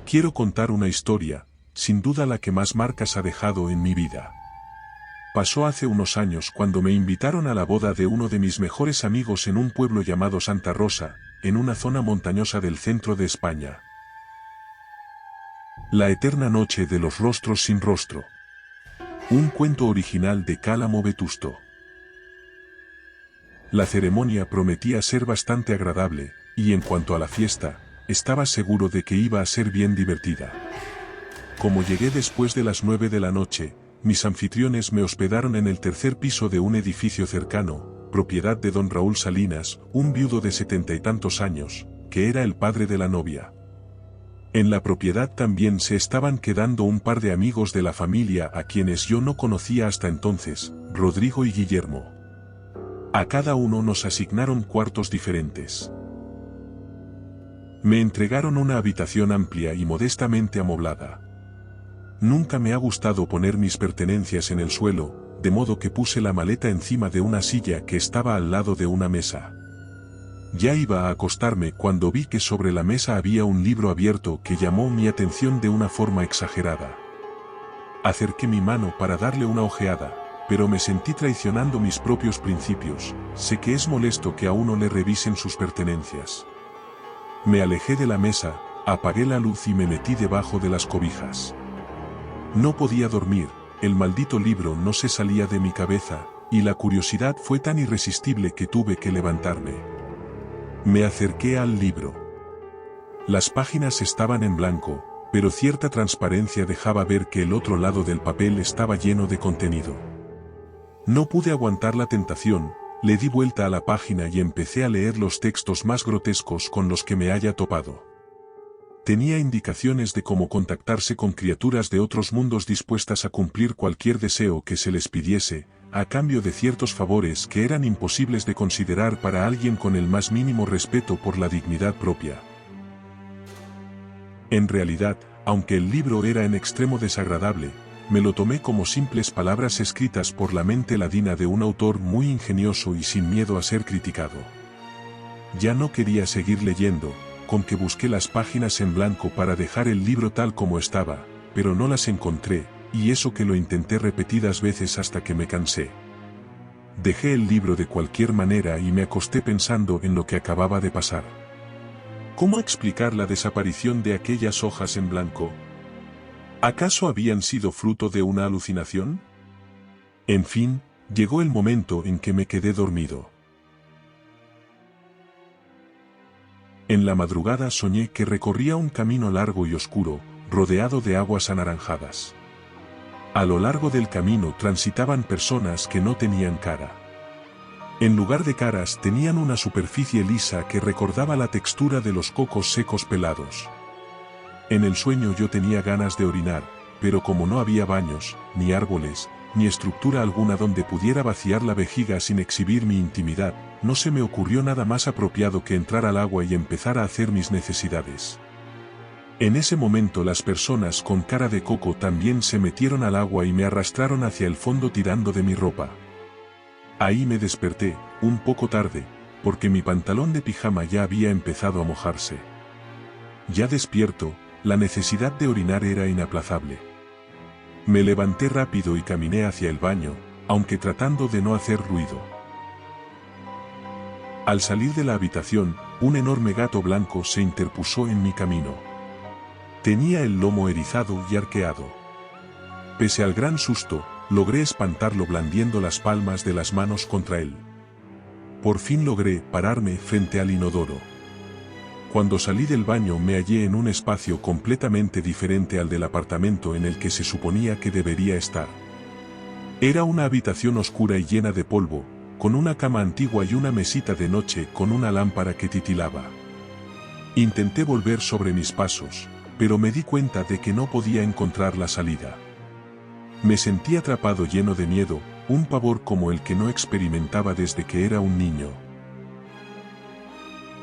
Quiero contar una historia, sin duda la que más marcas ha dejado en mi vida. Pasó hace unos años cuando me invitaron a la boda de uno de mis mejores amigos en un pueblo llamado Santa Rosa, en una zona montañosa del centro de España. La eterna noche de los rostros sin rostro. Un cuento original de Cálamo Vetusto. La ceremonia prometía ser bastante agradable, y en cuanto a la fiesta, estaba seguro de que iba a ser bien divertida. Como llegué después de las 9 de la noche, mis anfitriones me hospedaron en el tercer piso de un edificio cercano, propiedad de don Raúl Salinas, un viudo de 70 y tantos años, que era el padre de la novia. En la propiedad también se estaban quedando un par de amigos de la familia a quienes yo no conocía hasta entonces, Rodrigo y Guillermo. A cada uno nos asignaron cuartos diferentes. Me entregaron una habitación amplia y modestamente amoblada. Nunca me ha gustado poner mis pertenencias en el suelo, de modo que puse la maleta encima de una silla que estaba al lado de una mesa. Ya iba a acostarme cuando vi que sobre la mesa había un libro abierto que llamó mi atención de una forma exagerada. Acerqué mi mano para darle una ojeada, pero me sentí traicionando mis propios principios. Sé que es molesto que a uno le revisen sus pertenencias. Me alejé de la mesa, apagué la luz y me metí debajo de las cobijas. No podía dormir, el maldito libro no se salía de mi cabeza, y la curiosidad fue tan irresistible que tuve que levantarme. Me acerqué al libro. Las páginas estaban en blanco, pero cierta transparencia dejaba ver que el otro lado del papel estaba lleno de contenido. No pude aguantar la tentación, le di vuelta a la página y empecé a leer los textos más grotescos con los que me haya topado. Tenía indicaciones de cómo contactarse con criaturas de otros mundos dispuestas a cumplir cualquier deseo que se les pidiese, a cambio de ciertos favores que eran imposibles de considerar para alguien con el más mínimo respeto por la dignidad propia. En realidad, aunque el libro era en extremo desagradable, me lo tomé como simples palabras escritas por la mente ladina de un autor muy ingenioso y sin miedo a ser criticado. Ya no quería seguir leyendo, con que busqué las páginas en blanco para dejar el libro tal como estaba, pero no las encontré, y eso que lo intenté repetidas veces hasta que me cansé. Dejé el libro de cualquier manera y me acosté pensando en lo que acababa de pasar. ¿Cómo explicar la desaparición de aquellas hojas en blanco? ¿Acaso habían sido fruto de una alucinación? En fin, llegó el momento en que me quedé dormido. En la madrugada soñé que recorría un camino largo y oscuro, rodeado de aguas anaranjadas. A lo largo del camino transitaban personas que no tenían cara. En lugar de caras tenían una superficie lisa que recordaba la textura de los cocos secos pelados. En el sueño yo tenía ganas de orinar, pero como no había baños, ni árboles, ni estructura alguna donde pudiera vaciar la vejiga sin exhibir mi intimidad, no se me ocurrió nada más apropiado que entrar al agua y empezar a hacer mis necesidades. En ese momento las personas con cara de coco también se metieron al agua y me arrastraron hacia el fondo tirando de mi ropa. Ahí me desperté, un poco tarde, porque mi pantalón de pijama ya había empezado a mojarse. Ya despierto, la necesidad de orinar era inaplazable. Me levanté rápido y caminé hacia el baño, aunque tratando de no hacer ruido. Al salir de la habitación, un enorme gato blanco se interpuso en mi camino. Tenía el lomo erizado y arqueado. Pese al gran susto, logré espantarlo blandiendo las palmas de las manos contra él. Por fin logré pararme frente al inodoro. Cuando salí del baño me hallé en un espacio completamente diferente al del apartamento en el que se suponía que debería estar. Era una habitación oscura y llena de polvo, con una cama antigua y una mesita de noche con una lámpara que titilaba. Intenté volver sobre mis pasos, pero me di cuenta de que no podía encontrar la salida. Me sentí atrapado lleno de miedo, un pavor como el que no experimentaba desde que era un niño.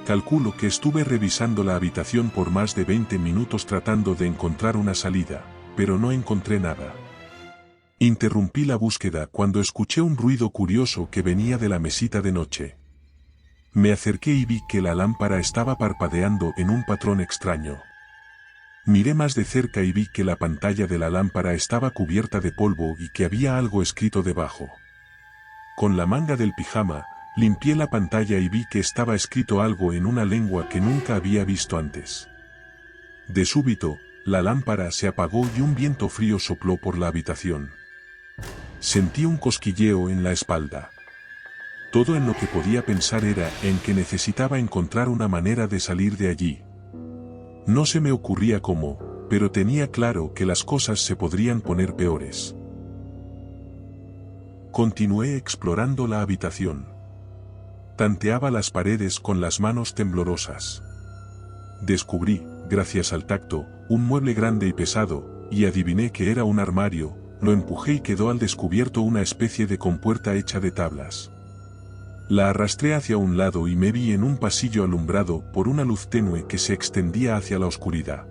Calculo que estuve revisando la habitación por más de 20 minutos tratando de encontrar una salida, pero no encontré nada. Interrumpí la búsqueda cuando escuché un ruido curioso que venía de la mesita de noche. Me acerqué y vi que la lámpara estaba parpadeando en un patrón extraño. Miré más de cerca y vi que la pantalla de la lámpara estaba cubierta de polvo y que había algo escrito debajo. Con la manga del pijama, limpié la pantalla y vi que estaba escrito algo en una lengua que nunca había visto antes. De súbito, la lámpara se apagó y un viento frío sopló por la habitación. Sentí un cosquilleo en la espalda. Todo en lo que podía pensar era en que necesitaba encontrar una manera de salir de allí. No se me ocurría cómo, pero tenía claro que las cosas se podrían poner peores. Continué explorando la habitación. Tanteaba las paredes con las manos temblorosas. Descubrí, gracias al tacto, un mueble grande y pesado, y adiviné que era un armario. Lo empujé y quedó al descubierto una especie de compuerta hecha de tablas. La arrastré hacia un lado y me vi en un pasillo alumbrado por una luz tenue que se extendía hacia la oscuridad.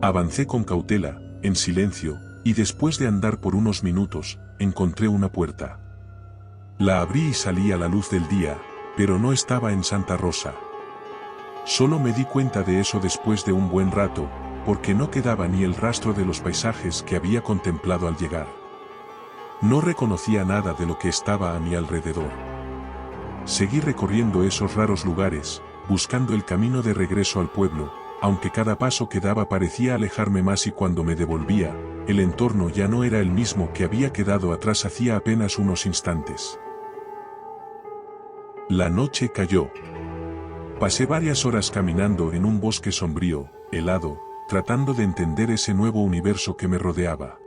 Avancé con cautela, en silencio, y después de andar por unos minutos, encontré una puerta. La abrí y salí a la luz del día, pero no estaba en Santa Rosa. Solo me di cuenta de eso después de un buen rato, porque no quedaba ni el rastro de los paisajes que había contemplado al llegar. No reconocía nada de lo que estaba a mi alrededor. Seguí recorriendo esos raros lugares, buscando el camino de regreso al pueblo, aunque cada paso que daba parecía alejarme más y cuando me devolvía, el entorno ya no era el mismo que había quedado atrás hacía apenas unos instantes. La noche cayó. Pasé varias horas caminando en un bosque sombrío, helado, tratando de entender ese nuevo universo que me rodeaba.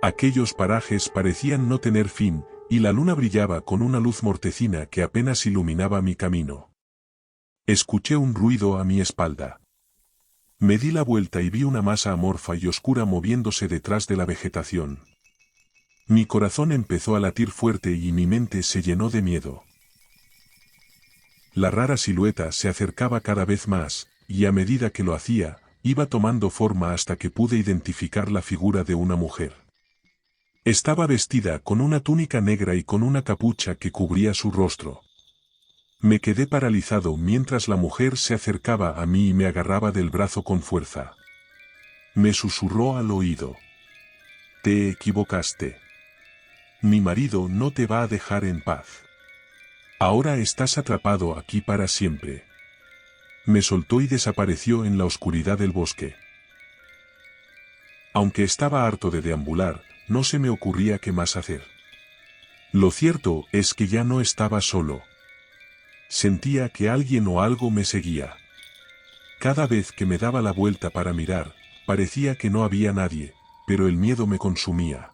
Aquellos parajes parecían no tener fin, y la luna brillaba con una luz mortecina que apenas iluminaba mi camino. Escuché un ruido a mi espalda. Me di la vuelta y vi una masa amorfa y oscura moviéndose detrás de la vegetación. Mi corazón empezó a latir fuerte y mi mente se llenó de miedo. La rara silueta se acercaba cada vez más, y a medida que lo hacía, iba tomando forma hasta que pude identificar la figura de una mujer. Estaba vestida con una túnica negra y con una capucha que cubría su rostro. Me quedé paralizado mientras la mujer se acercaba a mí y me agarraba del brazo con fuerza. Me susurró al oído. «Te equivocaste. Mi marido no te va a dejar en paz. Ahora estás atrapado aquí para siempre». Me soltó y desapareció en la oscuridad del bosque. Aunque estaba harto de deambular, no se me ocurría qué más hacer. Lo cierto es que ya no estaba solo. Sentía que alguien o algo me seguía. Cada vez que me daba la vuelta para mirar, parecía que no había nadie, pero el miedo me consumía.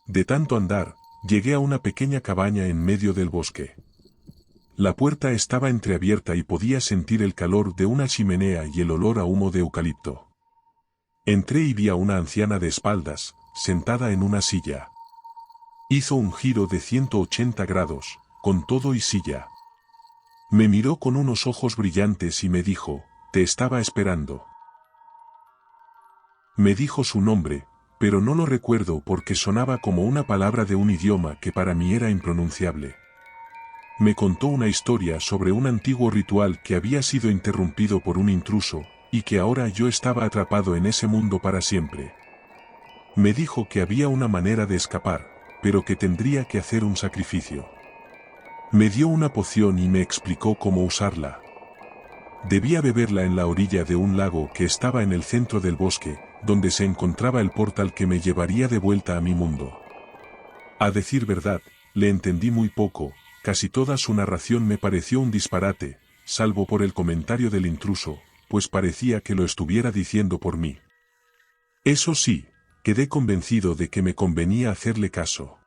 De tanto andar, llegué a una pequeña cabaña en medio del bosque. La puerta estaba entreabierta y podía sentir el calor de una chimenea y el olor a humo de eucalipto. Entré y vi a una anciana de espaldas, sentada en una silla. Hizo un giro de 180 grados, con todo y silla. Me miró con unos ojos brillantes y me dijo, «Te estaba esperando». Me dijo su nombre, pero no lo recuerdo porque sonaba como una palabra de un idioma que para mí era impronunciable. Me contó una historia sobre un antiguo ritual que había sido interrumpido por un intruso, y que ahora yo estaba atrapado en ese mundo para siempre. Me dijo que había una manera de escapar, pero que tendría que hacer un sacrificio. Me dio una poción y me explicó cómo usarla. Debía beberla en la orilla de un lago que estaba en el centro del bosque, donde se encontraba el portal que me llevaría de vuelta a mi mundo. A decir verdad, le entendí muy poco, casi toda su narración me pareció un disparate, salvo por el comentario del intruso, pues parecía que lo estuviera diciendo por mí. Eso sí, quedé convencido de que me convenía hacerle caso.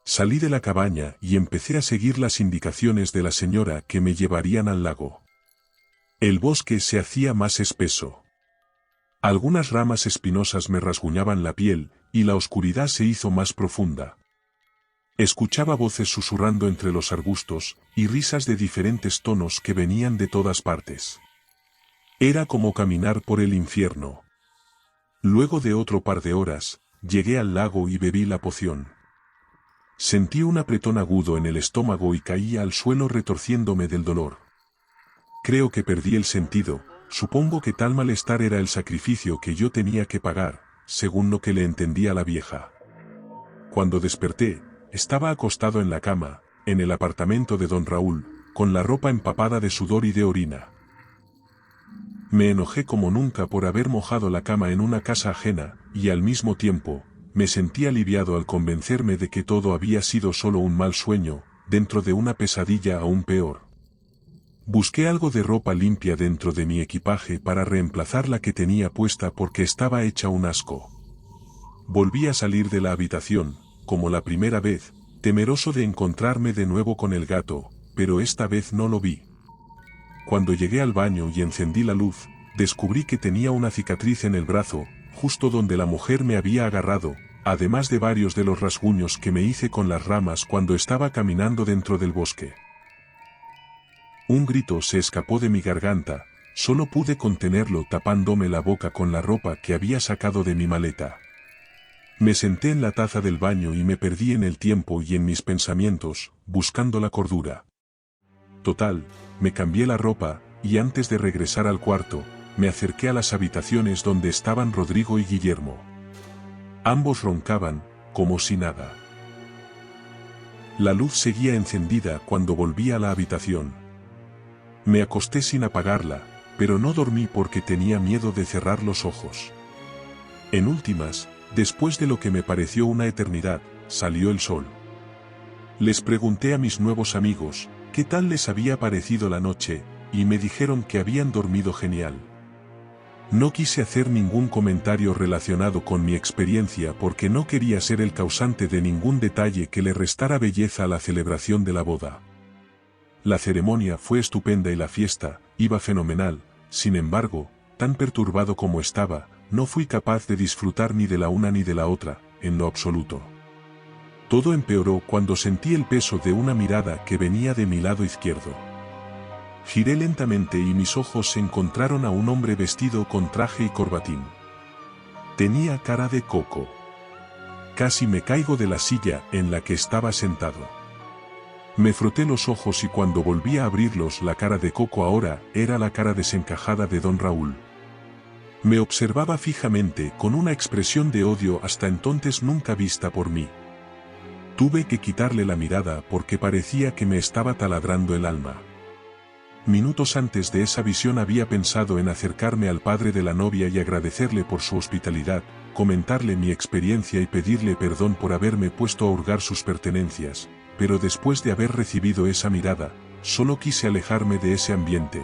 Salí de la cabaña y empecé a seguir las indicaciones de la señora que me llevarían al lago. El bosque se hacía más espeso. Algunas ramas espinosas me rasguñaban la piel, y la oscuridad se hizo más profunda. Escuchaba voces susurrando entre los arbustos, y risas de diferentes tonos que venían de todas partes. Era como caminar por el infierno. Luego de otro par de horas, llegué al lago y bebí la poción. Sentí un apretón agudo en el estómago y caí al suelo retorciéndome del dolor. Creo que perdí el sentido, Supongo que tal malestar era el sacrificio que yo tenía que pagar, según lo que le entendía la vieja. Cuando desperté, estaba acostado en la cama, en el apartamento de don Raúl, con la ropa empapada de sudor y de orina. Me enojé como nunca por haber mojado la cama en una casa ajena, y al mismo tiempo, me sentí aliviado al convencerme de que todo había sido solo un mal sueño, dentro de una pesadilla aún peor. Busqué algo de ropa limpia dentro de mi equipaje para reemplazar la que tenía puesta porque estaba hecha un asco. Volví a salir de la habitación, como la primera vez, temeroso de encontrarme de nuevo con el gato, pero esta vez no lo vi. Cuando llegué al baño y encendí la luz, descubrí que tenía una cicatriz en el brazo, justo donde la mujer me había agarrado, además de varios de los rasguños que me hice con las ramas cuando estaba caminando dentro del bosque. Un grito se escapó de mi garganta, solo pude contenerlo tapándome la boca con la ropa que había sacado de mi maleta. Me senté en la taza del baño y me perdí en el tiempo y en mis pensamientos, buscando la cordura. Total, me cambié la ropa, y antes de regresar al cuarto, me acerqué a las habitaciones donde estaban Rodrigo y Guillermo. Ambos roncaban, como si nada. La luz seguía encendida cuando volví a la habitación. Me acosté sin apagarla, pero no dormí porque tenía miedo de cerrar los ojos. En últimas, después de lo que me pareció una eternidad, salió el sol. Les pregunté a mis nuevos amigos qué tal les había parecido la noche, y me dijeron que habían dormido genial. No quise hacer ningún comentario relacionado con mi experiencia porque no quería ser el causante de ningún detalle que le restara belleza a la celebración de la boda. La ceremonia fue estupenda y la fiesta iba fenomenal, sin embargo, tan perturbado como estaba, no fui capaz de disfrutar ni de la una ni de la otra, en lo absoluto. Todo empeoró cuando sentí el peso de una mirada que venía de mi lado izquierdo. Giré lentamente y mis ojos se encontraron a un hombre vestido con traje y corbatín. Tenía cara de coco. Casi me caigo de la silla en la que estaba sentado. Me froté los ojos y cuando volví a abrirlos la cara de coco ahora era la cara desencajada de don Raúl. Me observaba fijamente con una expresión de odio hasta entonces nunca vista por mí. Tuve que quitarle la mirada porque parecía que me estaba taladrando el alma. Minutos antes de esa visión había pensado en acercarme al padre de la novia y agradecerle por su hospitalidad, comentarle mi experiencia y pedirle perdón por haberme puesto a hurgar sus pertenencias, pero después de haber recibido esa mirada, solo quise alejarme de ese ambiente.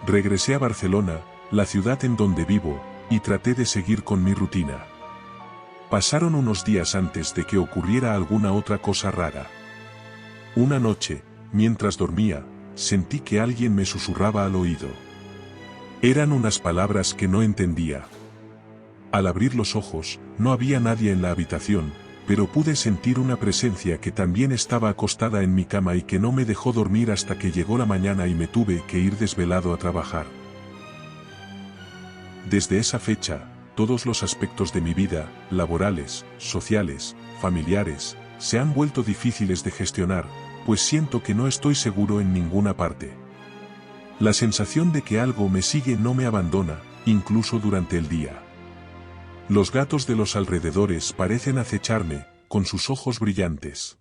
Regresé a Barcelona, la ciudad en donde vivo, y traté de seguir con mi rutina. Pasaron unos días antes de que ocurriera alguna otra cosa rara. Una noche, mientras dormía, sentí que alguien me susurraba al oído. Eran unas palabras que no entendía. Al abrir los ojos, no había nadie en la habitación, pero pude sentir una presencia que también estaba acostada en mi cama y que no me dejó dormir hasta que llegó la mañana y me tuve que ir desvelado a trabajar. Desde esa fecha, todos los aspectos de mi vida, laborales, sociales, familiares, se han vuelto difíciles de gestionar, pues siento que no estoy seguro en ninguna parte. La sensación de que algo me sigue no me abandona, incluso durante el día. Los gatos de los alrededores parecen acecharme, con sus ojos brillantes.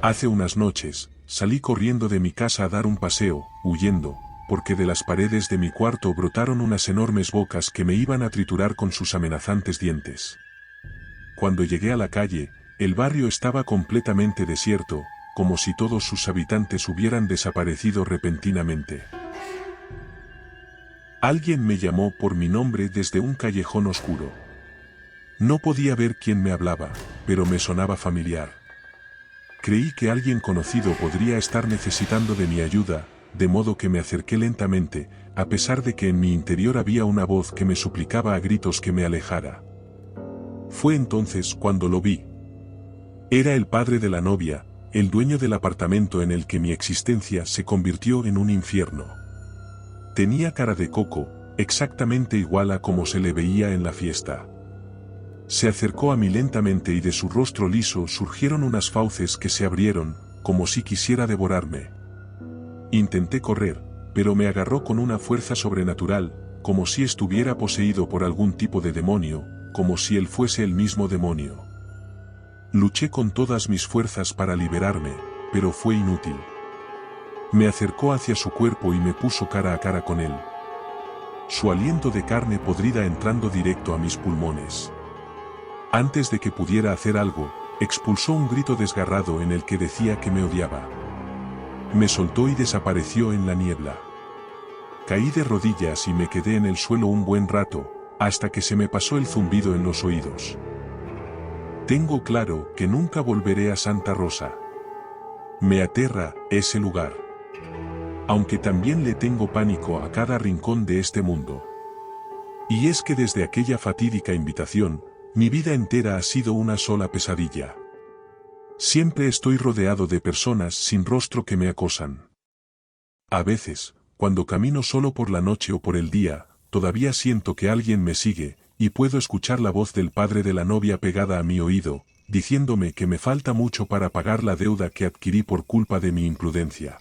Hace unas noches, salí corriendo de mi casa a dar un paseo, huyendo, porque de las paredes de mi cuarto brotaron unas enormes bocas que me iban a triturar con sus amenazantes dientes. Cuando llegué a la calle, el barrio estaba completamente desierto, como si todos sus habitantes hubieran desaparecido repentinamente. Alguien me llamó por mi nombre desde un callejón oscuro. No podía ver quién me hablaba, pero me sonaba familiar. Creí que alguien conocido podría estar necesitando de mi ayuda, de modo que me acerqué lentamente, a pesar de que en mi interior había una voz que me suplicaba a gritos que me alejara. Fue entonces cuando lo vi. Era el padre de la novia, el dueño del apartamento en el que mi existencia se convirtió en un infierno. Tenía cara de coco, exactamente igual a como se le veía en la fiesta. Se acercó a mí lentamente y de su rostro liso surgieron unas fauces que se abrieron, como si quisiera devorarme. Intenté correr, pero me agarró con una fuerza sobrenatural, como si estuviera poseído por algún tipo de demonio, como si él fuese el mismo demonio. Luché con todas mis fuerzas para liberarme, pero fue inútil. Me acercó hacia su cuerpo y me puso cara a cara con él. Su aliento de carne podrida entrando directo a mis pulmones. Antes de que pudiera hacer algo, expulsó un grito desgarrado en el que decía que me odiaba. Me soltó y desapareció en la niebla. Caí de rodillas y me quedé en el suelo un buen rato, hasta que se me pasó el zumbido en los oídos. Tengo claro que nunca volveré a Santa Rosa. Me aterra ese lugar. Aunque también le tengo pánico a cada rincón de este mundo. Y es que desde aquella fatídica invitación, mi vida entera ha sido una sola pesadilla. Siempre estoy rodeado de personas sin rostro que me acosan. A veces, cuando camino solo por la noche o por el día, todavía siento que alguien me sigue, y puedo escuchar la voz del padre de la novia pegada a mi oído, diciéndome que me falta mucho para pagar la deuda que adquirí por culpa de mi imprudencia.